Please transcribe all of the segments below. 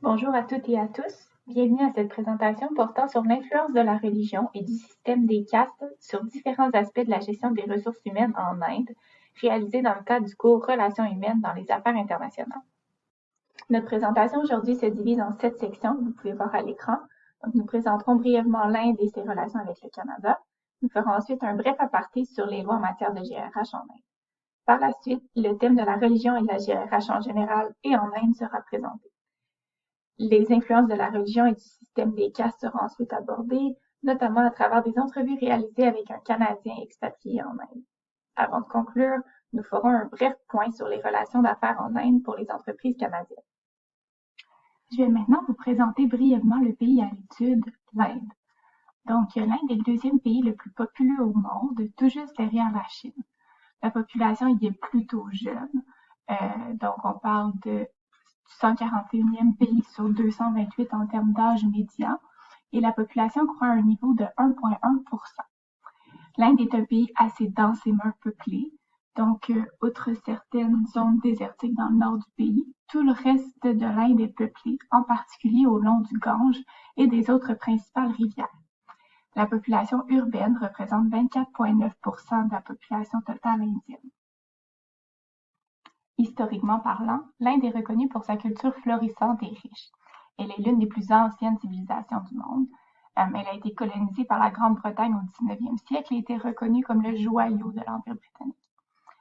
Bonjour à toutes et à tous. Bienvenue à cette présentation portant sur l'influence de la religion et du système des castes sur différents aspects de la gestion des ressources humaines en Inde, réalisée dans le cadre du cours Relations humaines dans les affaires internationales. Notre présentation aujourd'hui se divise en 7 sections que vous pouvez voir à l'écran. Donc, nous présenterons brièvement l'Inde et ses relations avec le Canada. Nous ferons ensuite un bref aparté sur les lois en matière de GRH en Inde. Par la suite, le thème de la religion et de la GRH en général et en Inde sera présenté. Les influences de la religion et du système des castes seront ensuite abordées, notamment à travers des entrevues réalisées avec un Canadien expatrié en Inde. Avant de conclure, nous ferons un bref point sur les relations d'affaires en Inde pour les entreprises canadiennes. Je vais maintenant vous présenter brièvement le pays à l'étude, l'Inde. Donc, l'Inde est le deuxième pays le plus populeux au monde, tout juste derrière la Chine. La population y est plutôt jeune, donc on parle de 141e pays sur 228 en termes d'âge médian, et la population croît à un niveau de 1,1%. L'Inde est un pays assez densément peuplé, donc outre certaines zones désertiques dans le nord du pays, tout le reste de l'Inde est peuplé, en particulier au long du Gange et des autres principales rivières. La population urbaine représente 24,9% de la population totale indienne. Historiquement parlant, l'Inde est reconnue pour sa culture florissante et riche. Elle est l'une des plus anciennes civilisations du monde. Elle a été colonisée par la Grande-Bretagne au 19e siècle et était reconnue comme le joyau de l'Empire britannique.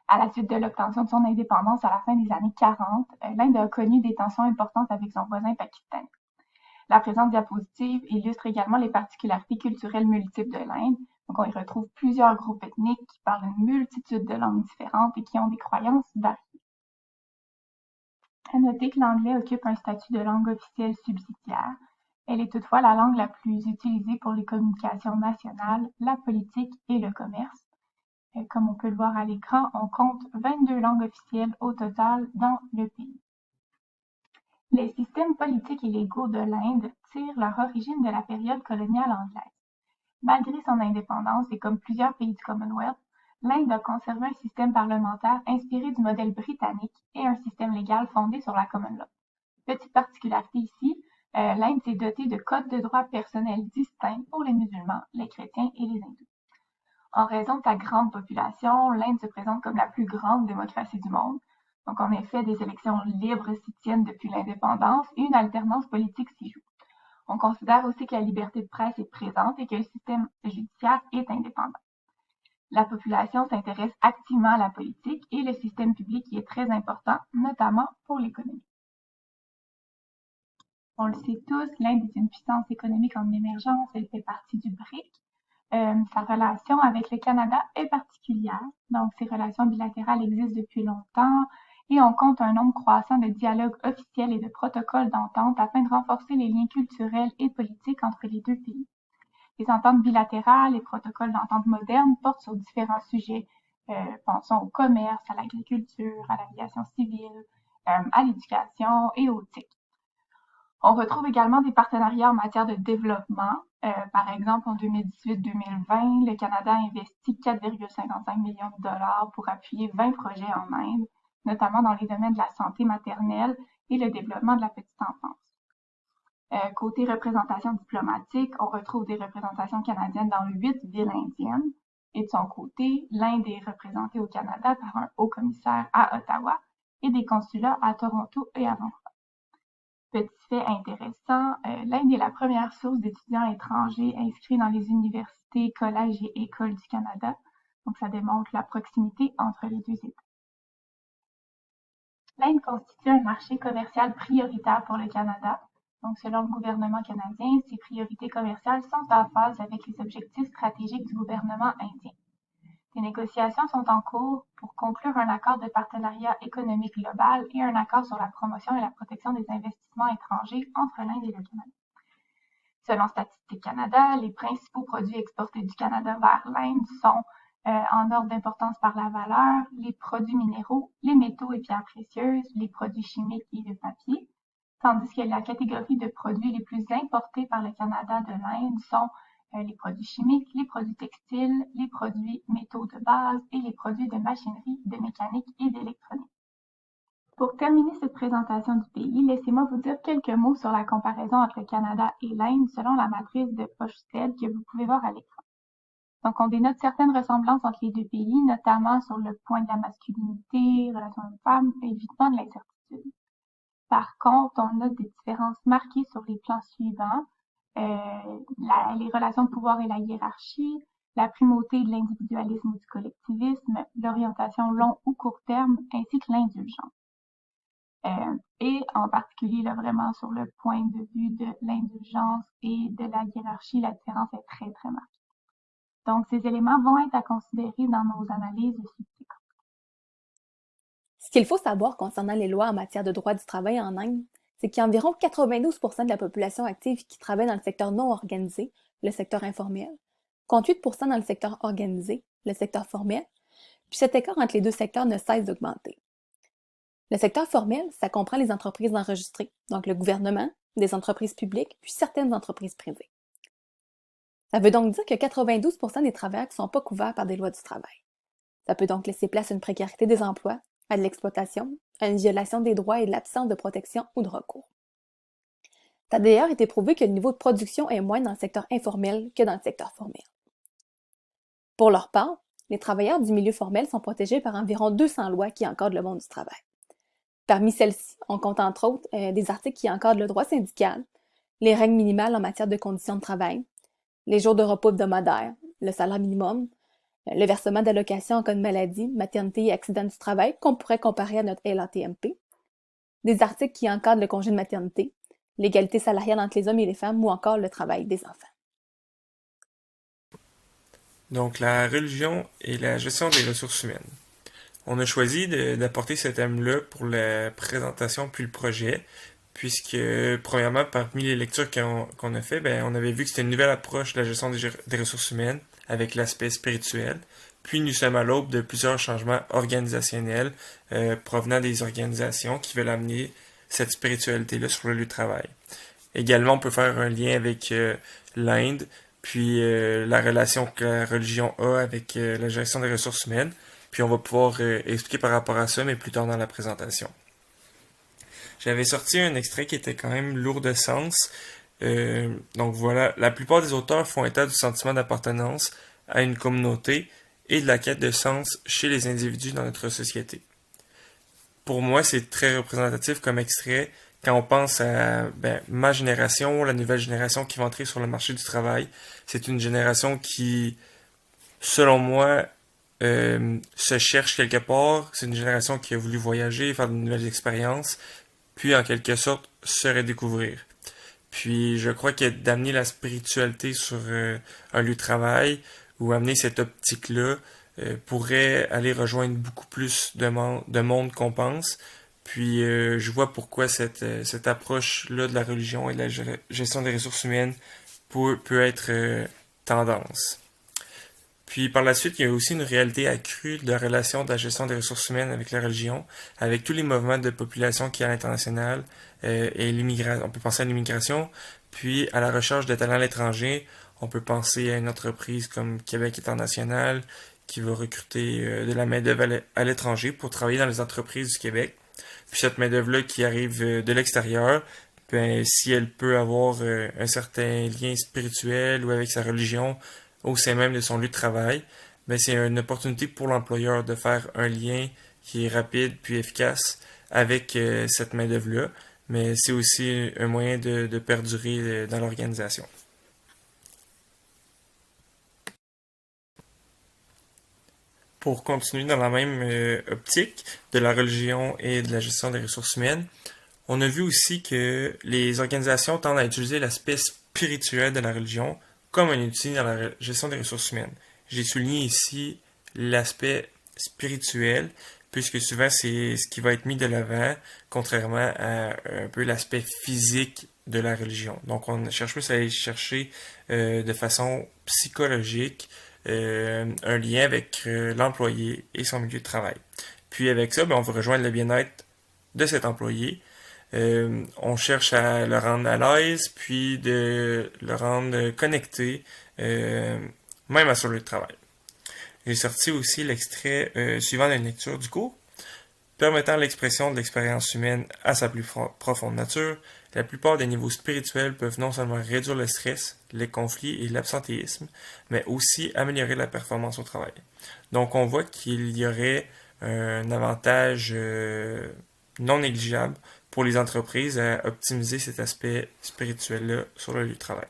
À la suite de l'obtention de son indépendance à la fin des années 40, l'Inde a connu des tensions importantes avec son voisin pakistanais. La présente diapositive illustre également les particularités culturelles multiples de l'Inde. Donc, on y retrouve plusieurs groupes ethniques qui parlent une multitude de langues différentes et qui ont des croyances variées. À noter que l'anglais occupe un statut de langue officielle subsidiaire. Elle est toutefois la langue la plus utilisée pour les communications nationales, la politique et le commerce. Comme on peut le voir à l'écran, on compte 22 langues officielles au total dans le pays. Les systèmes politiques et légaux de l'Inde tirent leur origine de la période coloniale anglaise. Malgré son indépendance et comme plusieurs pays du Commonwealth, l'Inde a conservé un système parlementaire inspiré du modèle britannique et un système légal fondé sur la common law. Petite particularité ici, l'Inde s'est dotée de codes de droit personnels distincts pour les musulmans, les chrétiens et les hindous. En raison de sa grande population, l'Inde se présente comme la plus grande démocratie du monde. Donc, en effet, des élections libres s'y tiennent depuis l'indépendance et une alternance politique s'y joue. On considère aussi que la liberté de presse est présente et que le système judiciaire est indépendant. La population s'intéresse activement à la politique et le système public y est très important, notamment pour l'économie. On le sait tous, l'Inde est une puissance économique en émergence, elle fait partie du BRIC. Sa relation avec le Canada est particulière, donc ces relations bilatérales existent depuis longtemps et on compte un nombre croissant de dialogues officiels et de protocoles d'entente afin de renforcer les liens culturels et politiques entre les deux pays. Les ententes bilatérales et protocoles d'entente modernes portent sur différents sujets. Pensons au commerce, à l'agriculture, à l'aviation civile, à l'éducation et aux TIC. On retrouve également des partenariats en matière de développement. Par exemple, en 2018-2020, le Canada a investi 4,55 millions de dollars pour appuyer 20 projets en Inde, notamment dans les domaines de la santé maternelle et le développement de la petite enfance. Côté représentation diplomatique, on retrouve des représentations canadiennes dans 8 villes indiennes. Et de son côté, l'Inde est représentée au Canada par un haut commissaire à Ottawa et des consulats à Toronto et à Vancouver. Petit fait intéressant, l'Inde est la première source d'étudiants étrangers inscrits dans les universités, collèges et écoles du Canada. Donc, ça démontre la proximité entre les deux États. L'Inde constitue un marché commercial prioritaire pour le Canada. Donc, selon le gouvernement canadien, ces priorités commerciales sont en phase avec les objectifs stratégiques du gouvernement indien. Des négociations sont en cours pour conclure un accord de partenariat économique global et un accord sur la promotion et la protection des investissements étrangers entre l'Inde et le Canada. Selon Statistique Canada, les principaux produits exportés du Canada vers l'Inde sont, en ordre d'importance par la valeur, les produits minéraux, les métaux et pierres précieuses, les produits chimiques et le papier, tandis que la catégorie de produits les plus importés par le Canada de l'Inde sont les produits chimiques, les produits textiles, les produits métaux de base et les produits de machinerie, de mécanique et d'électronique. Pour terminer cette présentation du pays, laissez-moi vous dire quelques mots sur la comparaison entre le Canada et l'Inde selon la matrice de Pochtel que vous pouvez voir à l'écran. Donc, on dénote certaines ressemblances entre les deux pays, notamment sur le point de la masculinité, relation homme-femme, évitement de l'incertitude. Par contre, on note des différences marquées sur les plans suivants. Les relations de pouvoir et la hiérarchie, la primauté de l'individualisme ou du collectivisme, l'orientation long ou court terme, ainsi que l'indulgence. Et en particulier, là, vraiment sur le point de vue de l'indulgence et de la hiérarchie, la différence est très, très marquée. Donc, ces éléments vont être à considérer dans nos analyses subséquentes. Ce qu'il faut savoir concernant les lois en matière de droit du travail en Inde, c'est qu'il y a environ 92% de la population active qui travaille dans le secteur non organisé, le secteur informel, contre 8% dans le secteur organisé, le secteur formel, puis cet écart entre les deux secteurs ne cesse d'augmenter. Le secteur formel, ça comprend les entreprises enregistrées, donc le gouvernement, des entreprises publiques, puis certaines entreprises privées. Ça veut donc dire que 92% des travailleurs ne sont pas couverts par des lois du travail. Ça peut donc laisser place à une précarité des emplois, à de l'exploitation, à une violation des droits et de l'absence de protection ou de recours. Ça a d'ailleurs été prouvé que le niveau de production est moins dans le secteur informel que dans le secteur formel. Pour leur part, les travailleurs du milieu formel sont protégés par environ 200 lois qui encadrent le monde du travail. Parmi celles-ci, on compte entre autres des articles qui encadrent le droit syndical, les règles minimales en matière de conditions de travail, les jours de repos hebdomadaires, le salaire minimum, le versement d'allocations en cas de maladie, maternité et accident du travail qu'on pourrait comparer à notre LATMP, des articles qui encadrent le congé de maternité, l'égalité salariale entre les hommes et les femmes ou encore le travail des enfants. Donc, la religion et la gestion des ressources humaines. On a choisi d'apporter ce thème-là pour la présentation puis le projet, puisque, premièrement, parmi les lectures qu'on a fait, on avait vu que c'était une nouvelle approche de la gestion des ressources humaines avec l'aspect spirituel. Puis nous sommes à l'aube de plusieurs changements organisationnels provenant des organisations qui veulent amener cette spiritualité-là sur le lieu de travail. Également, on peut faire un lien avec l'Inde, puis la relation que la religion a avec la gestion des ressources humaines. Puis on va pouvoir expliquer par rapport à ça, mais plus tard dans la présentation. J'avais sorti un extrait qui était quand même lourd de sens. Donc voilà, la plupart des auteurs font état du sentiment d'appartenance à une communauté et de la quête de sens chez les individus dans notre société. Pour moi, c'est très représentatif comme extrait quand on pense à ma génération, la nouvelle génération qui va entrer sur le marché du travail. C'est une génération qui, selon moi, se cherche quelque part. C'est une génération qui a voulu voyager, faire de nouvelles expériences, puis en quelque sorte se redécouvrir. Puis je crois que d'amener la spiritualité sur un lieu de travail ou amener cette optique-là pourrait aller rejoindre beaucoup plus de monde qu'on pense. Puis je vois pourquoi cette approche-là de la religion et de la gestion des ressources humaines peut être tendance. Puis par la suite, il y a aussi une réalité accrue de la relation de la gestion des ressources humaines avec la religion, avec tous les mouvements de population qui est à l'international et l'immigration. On peut penser à l'immigration, puis à la recherche de talents à l'étranger. On peut penser à une entreprise comme Québec International qui va recruter de la main-d'œuvre à l'étranger pour travailler dans les entreprises du Québec. Puis cette main-d'œuvre-là qui arrive de l'extérieur, si elle peut avoir un certain lien spirituel ou avec sa religion, au sein même de son lieu de travail, c'est une opportunité pour l'employeur de faire un lien qui est rapide puis efficace avec cette main-d'œuvre-là, mais c'est aussi un moyen de perdurer dans l'organisation. Pour continuer dans la même optique de la religion et de la gestion des ressources humaines, on a vu aussi que les organisations tendent à utiliser l'aspect spirituel de la religion comme un outil dans la gestion des ressources humaines. J'ai souligné ici l'aspect spirituel, puisque souvent c'est ce qui va être mis de l'avant, contrairement à un peu l'aspect physique de la religion. Donc on cherche plus à aller chercher de façon psychologique un lien avec l'employé et son milieu de travail. Puis avec ça, on va rejoindre le bien-être de cet employé. On cherche à le rendre à l'aise, puis de le rendre connecté, même à son lieu de travail. J'ai sorti aussi l'extrait suivant d'une lecture du cours. Permettant l'expression de l'expérience humaine à sa plus profonde nature, la plupart des niveaux spirituels peuvent non seulement réduire le stress, les conflits et l'absentéisme, mais aussi améliorer la performance au travail. Donc on voit qu'il y aurait un avantage non négligeable pour les entreprises à optimiser cet aspect spirituel-là sur le lieu de travail.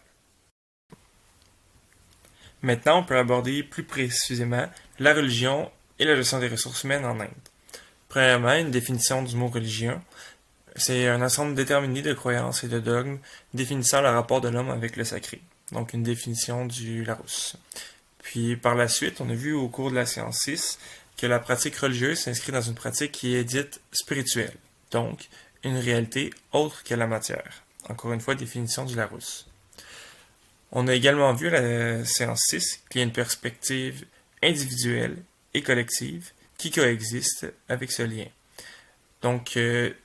Maintenant, on peut aborder plus précisément la religion et la gestion des ressources humaines en Inde. Premièrement, une définition du mot religion. C'est un ensemble déterminé de croyances et de dogmes définissant le rapport de l'homme avec le sacré. Donc une définition du Larousse. Puis par la suite, on a vu au cours de la séance 6 que la pratique religieuse s'inscrit dans une pratique qui est dite spirituelle. Donc une réalité autre que la matière. Encore une fois, définition du Larousse. On a également vu à la séance 6 qu'il y a une perspective individuelle et collective qui coexiste avec ce lien. Donc,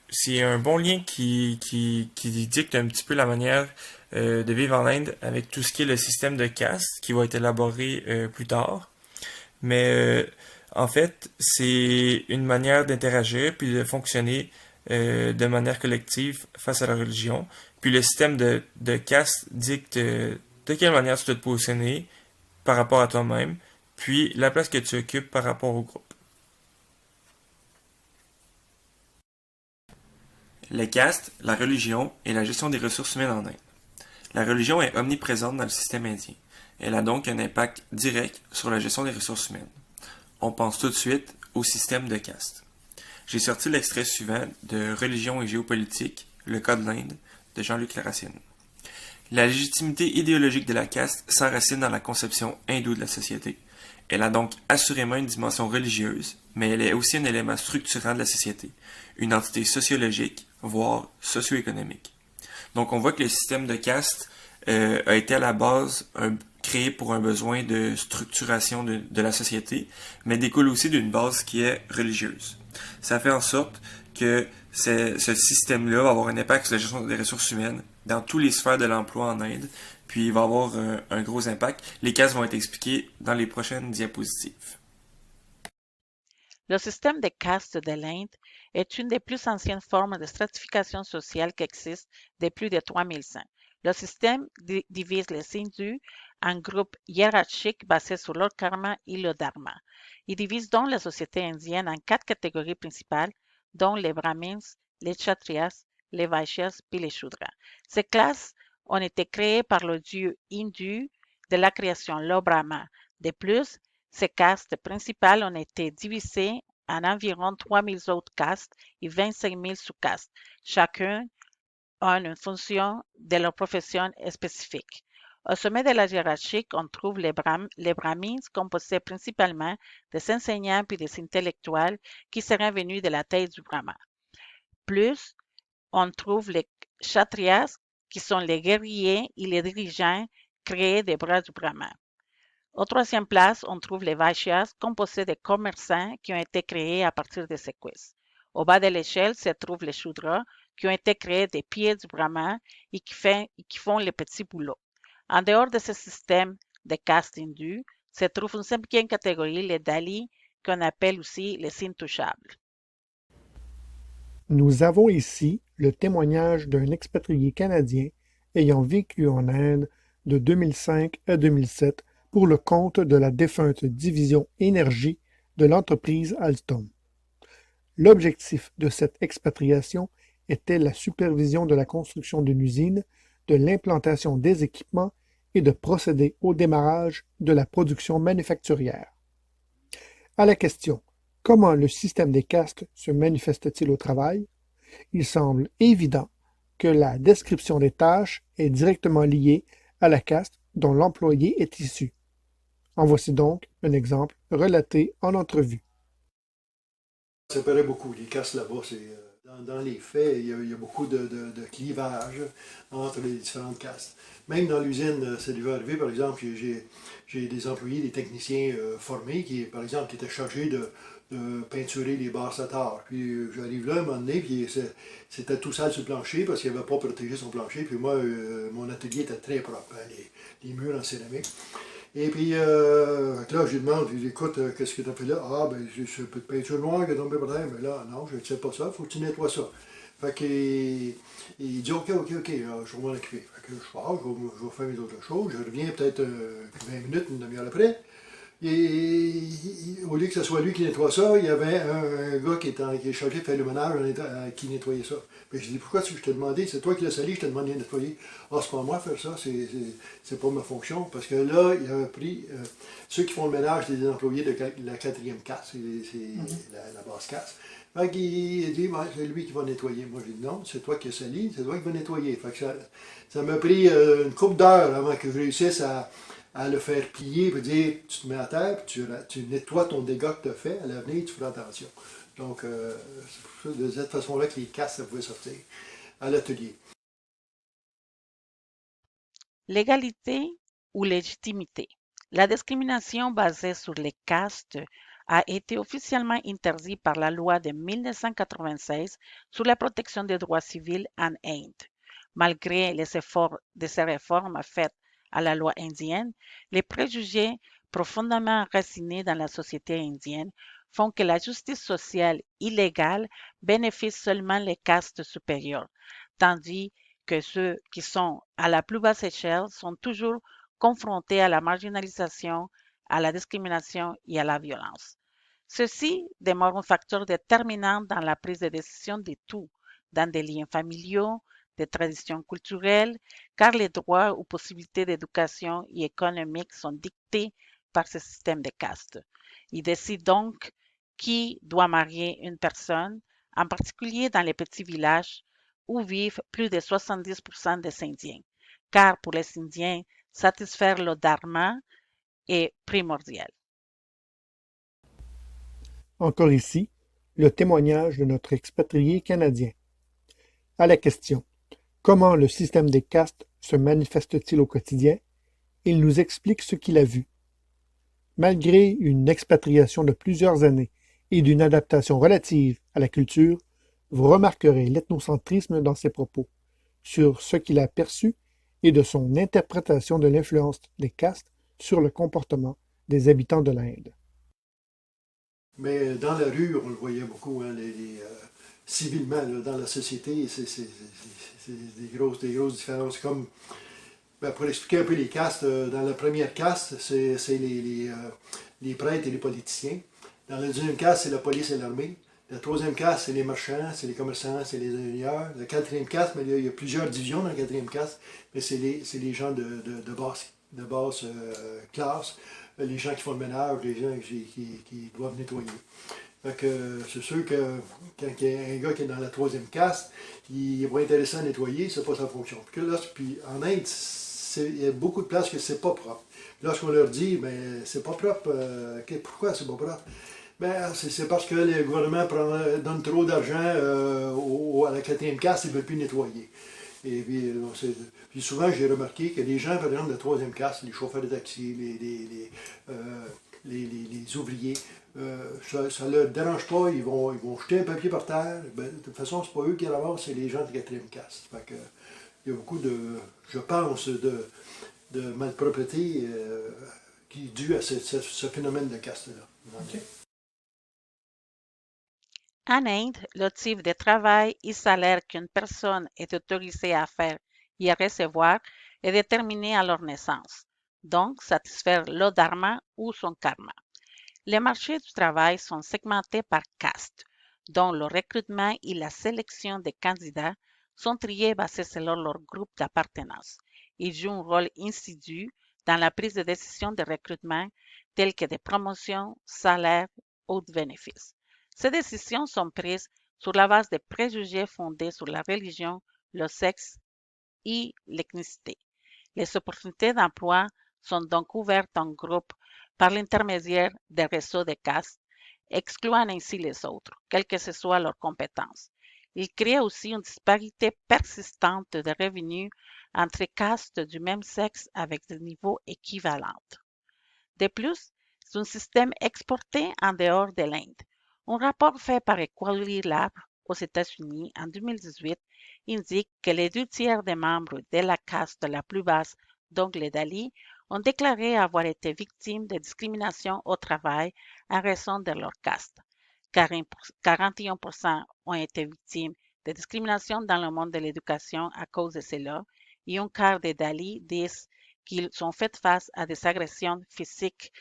c'est un bon lien qui dicte un petit peu la manière de vivre en Inde avec tout ce qui est le système de caste qui va être élaboré plus tard. Mais en fait, c'est une manière d'interagir puis de fonctionner de manière collective face à la religion. Puis le système de caste dicte de quelle manière tu dois te positionner par rapport à toi-même, puis la place que tu occupes par rapport au groupe. Les castes, la religion et la gestion des ressources humaines en Inde. La religion est omniprésente dans le système indien. Elle a donc un impact direct sur la gestion des ressources humaines. On pense tout de suite au système de castes. J'ai sorti l'extrait suivant de Religion et géopolitique, le cas de l'Inde, de Jean-Luc Laracine. La légitimité idéologique de la caste s'enracine dans la conception hindoue de la société. Elle a donc assurément une dimension religieuse, mais elle est aussi un élément structurant de la société, une entité sociologique, voire socio-économique. Donc on voit que le système de caste a été à la base créé pour un besoin de structuration de la société, mais découle aussi d'une base qui est religieuse. Ça fait en sorte que ce système-là va avoir un impact sur la gestion des ressources humaines dans toutes les sphères de l'emploi en Inde, puis il va avoir un gros impact. Les castes vont être expliquées dans les prochaines diapositives. Le système de castes de l'Inde est une des plus anciennes formes de stratification sociale qui existe depuis plus de 3100. Le système divise les hindus en groupes hiérarchiques basés sur leur karma et le dharma. Il divise donc la société indienne en 4 catégories principales, dont les brahmins, les kshatriyas, les vaishyas et les shudras. Ces classes ont été créées par le dieu hindu de la création, le Brahma. De plus, ces castes principales ont été divisées en environ 3000 autres castes et 25 000 sous-castes. Chacun a une fonction de leur profession spécifique. Au sommet de la hiérarchie, on trouve les brahmins composés principalement des enseignants puis des intellectuels qui seraient venus de la taille du Brahma. Plus, on trouve les kshatriyas qui sont les guerriers et les dirigeants créés des bras du Brahma. Au troisième place, on trouve les vaishyas composés de commerçants qui ont été créés à partir de ces quiz. Au bas de l'échelle se trouvent les shudras qui ont été créés des pieds du Brahma et qui font les petits boulots. En dehors de ce système de caste hindu, se trouve une cinquième catégorie, les Dalits, qu'on appelle aussi les intouchables. Nous avons ici le témoignage d'un expatrié canadien ayant vécu en Inde de 2005 à 2007 pour le compte de la défunte division énergie de l'entreprise Alstom. L'objectif de cette expatriation était la supervision de la construction d'une usine, de l'implantation des équipements et de procéder au démarrage de la production manufacturière. À la question « Comment le système des castes se manifeste-t-il au travail ?» il semble évident que la description des tâches est directement liée à la caste dont l'employé est issu. En voici donc un exemple relaté en entrevue. Ça paraît beaucoup, les castes là-bas, c'est dans les faits, il y a beaucoup de clivage entre les différentes castes. Même dans l'usine, ça devait arriver, par exemple, j'ai des employés, des techniciens formés qui, par exemple, qui étaient chargés de peinturer les barres satars. Puis j'arrive là un moment donné, puis c'était tout sale sur le plancher parce qu'il n'avait pas protégé son plancher. Puis moi, mon atelier était très propre, hein, les murs en céramique. Et puis, là, je lui demande, je lui dis, écoute, qu'est-ce que tu as fait là? Ah, ben, c'est un peu de peinture noire qui est tombée par terre. Mais là, non, je ne sais pas ça, il faut que tu nettoies ça. Fait qu'il il dit, OK, je vais m'en occuper. Fait que je pars, je vais faire mes autres choses. Je reviens peut-être 20 minutes, une demi-heure après. Au lieu que ce soit lui qui nettoie ça, il y avait un gars qui est chargé de faire le ménage qui nettoyait ça. Puis je dis, pourquoi je t'ai demandé, c'est toi qui l'as sali, je t'ai demandé de nettoyer. Ah, c'est pas moi faire ça, c'est pas ma fonction. Parce que là, il a pris ceux qui font le ménage, c'est des employés de la quatrième casse, c'est la basse casse. Fait qu'il dit, ben, c'est lui qui va nettoyer. Moi, je dis, non, c'est toi qui as sali, c'est toi qui vas nettoyer. Fait que ça m'a pris une couple d'heures avant que je réussisse à le faire plier et dire tu te mets à terre, puis tu nettoies ton dégât que tu as fait, à l'avenir, tu feras attention. Donc, c'est de cette façon-là que les castes, ça pouvait sortir à l'atelier. Légalité ou légitimité. La discrimination basée sur les castes a été officiellement interdite par la loi de 1996 sur la protection des droits civils en Inde. Malgré les efforts de ces réformes faites à la loi indienne, les préjugés profondément enracinés dans la société indienne font que la justice sociale illégale bénéficie seulement les castes supérieures, tandis que ceux qui sont à la plus basse échelle sont toujours confrontés à la marginalisation, à la discrimination et à la violence. Ceci demeure un facteur déterminant dans la prise de décision de tout, dans des liens familiaux, des traditions culturelles, car les droits ou possibilités d'éducation et économique sont dictés par ce système de castes. Il décide donc qui doit marier une personne, en particulier dans les petits villages où vivent plus de 70% des Indiens, car pour les Indiens, satisfaire le dharma est primordial. Encore ici, le témoignage de notre expatrié canadien. À la question « Comment le système des castes se manifeste-t-il au quotidien ?» il nous explique ce qu'il a vu. Malgré une expatriation de plusieurs années et d'une adaptation relative à la culture, vous remarquerez l'ethnocentrisme dans ses propos, sur ce qu'il a perçu et de son interprétation de l'influence des castes sur le comportement des habitants de l'Inde. Mais dans la rue, on le voyait beaucoup, hein, civilement, là, dans la société, c'est des grosses différences. Comme, ben, pour expliquer un peu les castes, dans la première caste, c'est les prêtres et les politiciens. Dans la deuxième caste, c'est la police et l'armée. La troisième caste, c'est les marchands, c'est les commerçants, c'est les ingénieurs. La quatrième caste, mais il y a plusieurs divisions dans la quatrième caste, mais c'est les gens de basse classe, les gens qui font le ménage, les gens qui doivent nettoyer. Fait que c'est sûr que quand il y a un gars qui est dans la troisième caste, il est pas intéressant à nettoyer, c'est pas sa fonction. Puis en Inde, il y a beaucoup de places que c'est pas propre. Lorsqu'on leur dit, ben c'est pas propre, pourquoi c'est pas propre? Ben, c'est parce que le gouvernement donne trop d'argent à la quatrième caste, ils ne veulent plus nettoyer. Et puis souvent, j'ai remarqué que les gens, par exemple, de la troisième caste, les chauffeurs de taxi, les ouvriers, ça ne leur dérange pas, ils vont jeter un papier par terre. Ben, de toute façon, c'est pas eux qui ramassent, c'est les gens de la quatrième caste. Fait que, il y a beaucoup je pense, de malpropreté qui est due à ce phénomène de caste-là. Okay. En Inde, le type de travail et salaire qu'une personne est autorisée à faire et à recevoir est déterminé à leur naissance, donc satisfaire le dharma ou son karma. Les marchés du travail sont segmentés par caste, dont le recrutement et la sélection des candidats sont triés basés selon leur groupe d'appartenance. Ils jouent un rôle insidieux dans la prise de décision de recrutement telles que des promotions, salaires ou de bénéfices. Ces décisions sont prises sur la base de préjugés fondés sur la religion, le sexe et l'ethnicité. Les opportunités d'emploi sont donc ouvertes en groupe par l'intermédiaire des réseaux de castes, excluant ainsi les autres, quelles que soient leurs compétences. Il crée aussi une disparité persistante de revenus entre castes du même sexe avec des niveaux équivalents. De plus, c'est un système exporté en dehors de l'Inde. Un rapport fait par Equality Lab aux États-Unis en 2018 indique que les 2 tiers des membres de la caste la plus basse, donc les Dalits, ont déclaré avoir été victimes de discrimination au travail en raison de leur caste. 41% ont été victimes de discrimination dans le monde de l'éducation à cause de cela et un quart des Dali disent qu'ils ont fait face à des agressions physiques,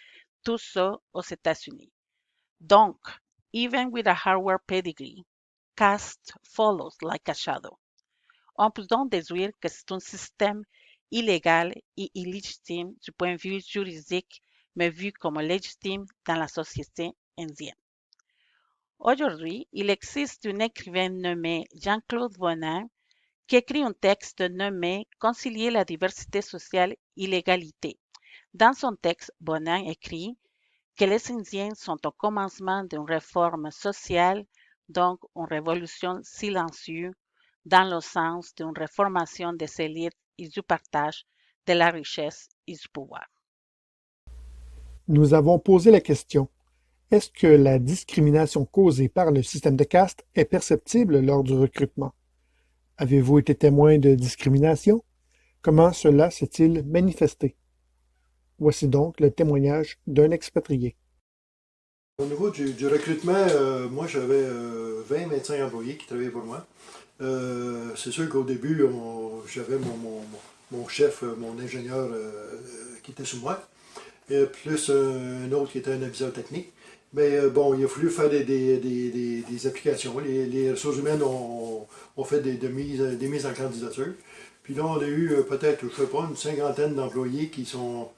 tout ça aux États-Unis. Donc, even with a hardware pedigree, caste follows like a shadow. On peut donc déduire que c'est un système illégal et illégitime du point de vue juridique, mais vu comme légitime dans la société indienne. Aujourd'hui, il existe un écrivain nommé Jean-Claude Bonin qui écrit un texte nommé Concilier la diversité sociale et l'égalité. Dans son texte, Bonin écrit que les Indiens sont au commencement d'une réforme sociale, donc une révolution silencieuse, dans le sens d'une réformation des élites et du partage de la richesse et du pouvoir. Nous avons posé la question: est-ce que la discrimination causée par le système de caste est perceptible lors du recrutement? Avez-vous été témoin de discrimination? Comment cela s'est-il manifesté? Voici donc le témoignage d'un expatrié. Au niveau du recrutement, moi j'avais 20-25 employés qui travaillaient pour moi. C'est sûr qu'au début, j'avais mon chef, mon ingénieur qui était sous moi, et plus un autre qui était un aviseur technique. Mais bon, il a fallu faire des applications. Les ressources humaines ont fait des mises en candidature. Puis là, on a eu peut-être, je ne sais pas, une cinquantaine d'employés qui sont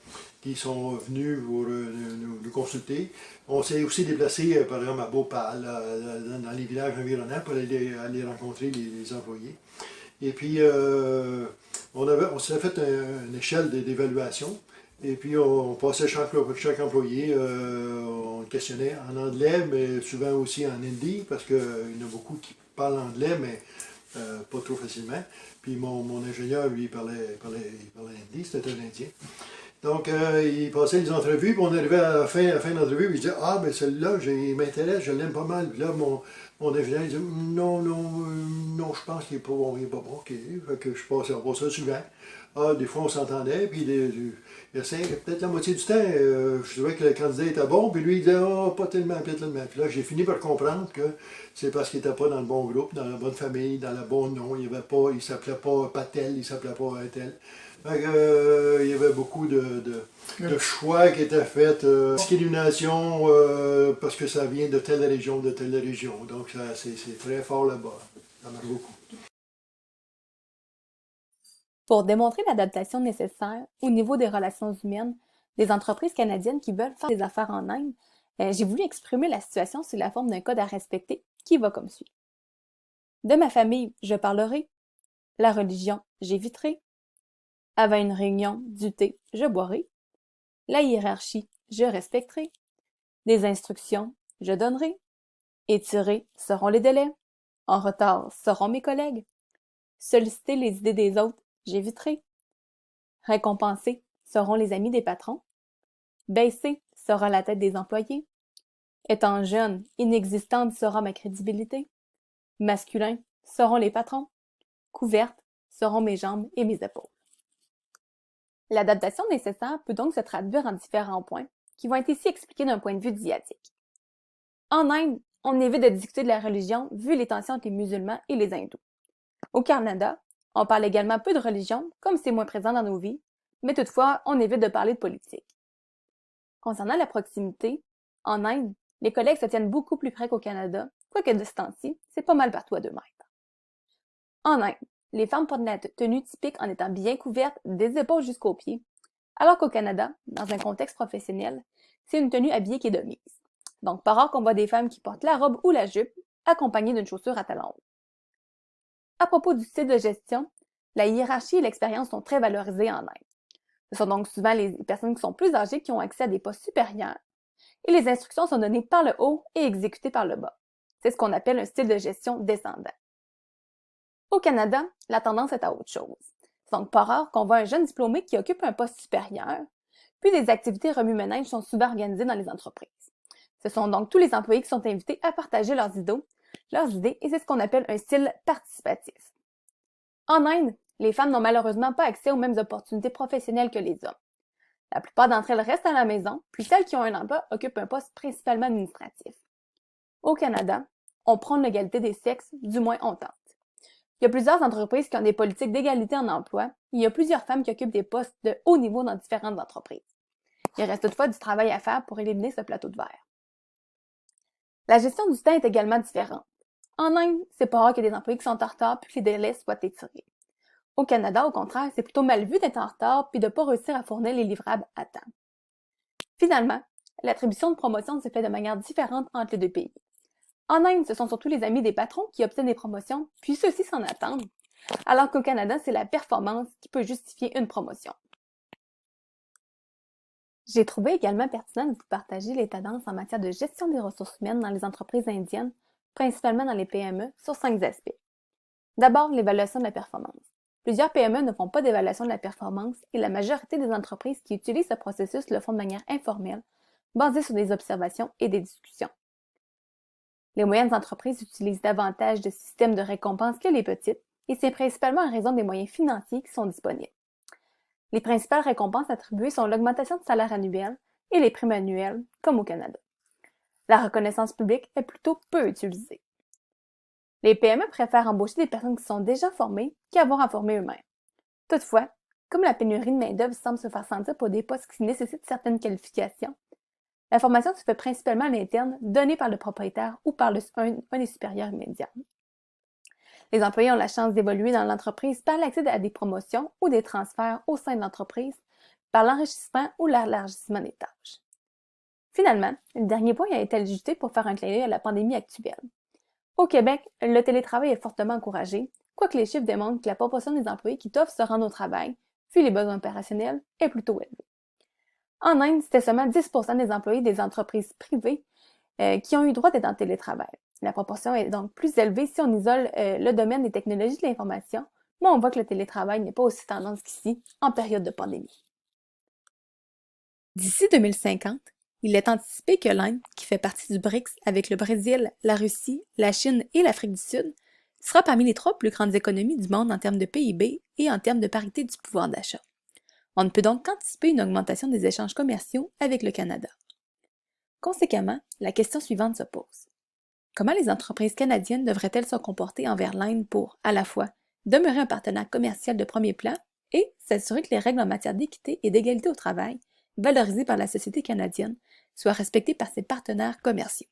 venus pour nous consulter. On s'est aussi déplacé, par exemple, à Bhopal, dans les villages environnants, pour aller rencontrer les employés. Et puis, on s'est fait une échelle d'évaluation. Et puis, on passait chaque employé, on le questionnait en anglais, mais souvent aussi en hindi, parce qu'il y en a beaucoup qui parlent anglais, mais pas trop facilement. Puis mon ingénieur, lui, il parlait hindi, c'était un Indien. Donc, il passait les entrevues, puis on arrivait à la fin de l'entrevue, puis il disait: Ah, ben celle-là, il m'intéresse, je l'aime pas mal. Puis là, mon ingénieur, il disait: Non, je pense qu'il n'est pas bon, OK. Fait que on passait souvent. Ah, des fois, on s'entendait, puis peut-être la moitié du temps, je trouvais que le candidat était bon, puis lui, il disait: Ah, pas tellement. Puis là, j'ai fini par comprendre que c'est parce qu'il n'était pas dans le bon groupe, dans la bonne famille, dans le bon nom. Il ne s'appelait pas Patel, il ne s'appelait pas Tel. Fait que, il y avait beaucoup de choix qui étaient faits, discrimination, parce que ça vient de telle région, Donc, c'est très fort là-bas. Ça marche beaucoup. Pour démontrer l'adaptation nécessaire au niveau des relations humaines des entreprises canadiennes qui veulent faire des affaires en Inde, j'ai voulu exprimer la situation sous la forme d'un code à respecter qui va comme suit. De ma famille, je parlerai. La religion, j'éviterai. Avant une réunion, du thé, je boirai. La hiérarchie, je respecterai. Des instructions, je donnerai. Étirés seront les délais. En retard seront mes collègues. Solliciter les idées des autres, j'éviterai. Récompensés seront les amis des patrons. Baisser sera la tête des employés. Étant jeune, inexistante sera ma crédibilité. Masculin seront les patrons. Couvertes seront mes jambes et mes épaules. L'adaptation nécessaire peut donc se traduire en différents points qui vont être ici expliqués d'un point de vue diatique. En Inde, on évite de discuter de la religion vu les tensions entre les musulmans et les hindous. Au Canada, on parle également peu de religion, comme c'est moins présent dans nos vies, mais toutefois, on évite de parler de politique. Concernant la proximité, en Inde, les collègues se tiennent beaucoup plus près qu'au Canada, quoique de ce temps-ci, c'est pas mal partout à 2 mètres. En Inde, les femmes portent la tenue typique en étant bien couvertes des épaules jusqu'aux pieds, alors qu'au Canada, dans un contexte professionnel, c'est une tenue habillée qui est de mise. Donc, pas rare qu'on voit des femmes qui portent la robe ou la jupe, accompagnées d'une chaussure à talons hauts. À propos du style de gestion, la hiérarchie et l'expérience sont très valorisées en Inde. Ce sont donc souvent les personnes qui sont plus âgées qui ont accès à des postes supérieurs, et les instructions sont données par le haut et exécutées par le bas. C'est ce qu'on appelle un style de gestion descendant. Au Canada, la tendance est à autre chose. C'est donc pas rare qu'on voit un jeune diplômé qui occupe un poste supérieur, puis des activités remue-ménage sont souvent organisées dans les entreprises. Ce sont donc tous les employés qui sont invités à partager leurs idées, et c'est ce qu'on appelle un style participatif. En Inde, les femmes n'ont malheureusement pas accès aux mêmes opportunités professionnelles que les hommes. La plupart d'entre elles restent à la maison, puis celles qui ont un emploi occupent un poste principalement administratif. Au Canada, on prône l'égalité des sexes, du moins on tente. Il y a plusieurs entreprises qui ont des politiques d'égalité en emploi. Il y a plusieurs femmes qui occupent des postes de haut niveau dans différentes entreprises. Il reste toutefois du travail à faire pour éliminer ce plateau de verre. La gestion du temps est également différente. En Inde, c'est pas rare qu'il y ait des employés qui sont en retard puis que les délais soient étirés. Au Canada, au contraire, c'est plutôt mal vu d'être en retard puis de ne pas réussir à fournir les livrables à temps. Finalement, l'attribution de promotion se fait de manière différente entre les deux pays. En Inde, ce sont surtout les amis des patrons qui obtiennent des promotions, puis ceux-ci s'en attendent, alors qu'au Canada, c'est la performance qui peut justifier une promotion. J'ai trouvé également pertinent de vous partager les tendances en matière de gestion des ressources humaines dans les entreprises indiennes, principalement dans les PME, sur 5 aspects. D'abord, l'évaluation de la performance. Plusieurs PME ne font pas d'évaluation de la performance et la majorité des entreprises qui utilisent ce processus le font de manière informelle, basée sur des observations et des discussions. Les moyennes entreprises utilisent davantage de systèmes de récompense que les petites, et c'est principalement en raison des moyens financiers qui sont disponibles. Les principales récompenses attribuées sont l'augmentation de salaire annuel et les primes annuelles, comme au Canada. La reconnaissance publique est plutôt peu utilisée. Les PME préfèrent embaucher des personnes qui sont déjà formées qu'avoir à former eux-mêmes. Toutefois, comme la pénurie de main-d'œuvre semble se faire sentir pour des postes qui nécessitent certaines qualifications, la formation se fait principalement à l'interne, donnée par le propriétaire ou par un des supérieurs immédiats. Les employés ont la chance d'évoluer dans l'entreprise par l'accès à des promotions ou des transferts au sein de l'entreprise, par l'enrichissement ou l'élargissement des tâches. Finalement, le dernier point a été ajouté pour faire un clin d'œil à la pandémie actuelle. Au Québec, le télétravail est fortement encouragé, quoique les chiffres démontrent que la proportion des employés qui doivent se rendre au travail, vu les besoins opérationnels, est plutôt élevée. En Inde, c'était seulement 10% des employés des entreprises privées qui ont eu droit d'être en télétravail. La proportion est donc plus élevée si on isole le domaine des technologies de l'information, mais on voit que le télétravail n'est pas aussi tendance qu'ici, en période de pandémie. D'ici 2050, il est anticipé que l'Inde, qui fait partie du BRICS avec le Brésil, la Russie, la Chine et l'Afrique du Sud, sera parmi les 3 plus grandes économies du monde en termes de PIB et en termes de parité du pouvoir d'achat. On ne peut donc qu'anticiper une augmentation des échanges commerciaux avec le Canada. Conséquemment, la question suivante se pose. Comment les entreprises canadiennes devraient-elles se comporter envers l'Inde pour, à la fois, demeurer un partenaire commercial de premier plan et s'assurer que les règles en matière d'équité et d'égalité au travail, valorisées par la société canadienne, soient respectées par ses partenaires commerciaux?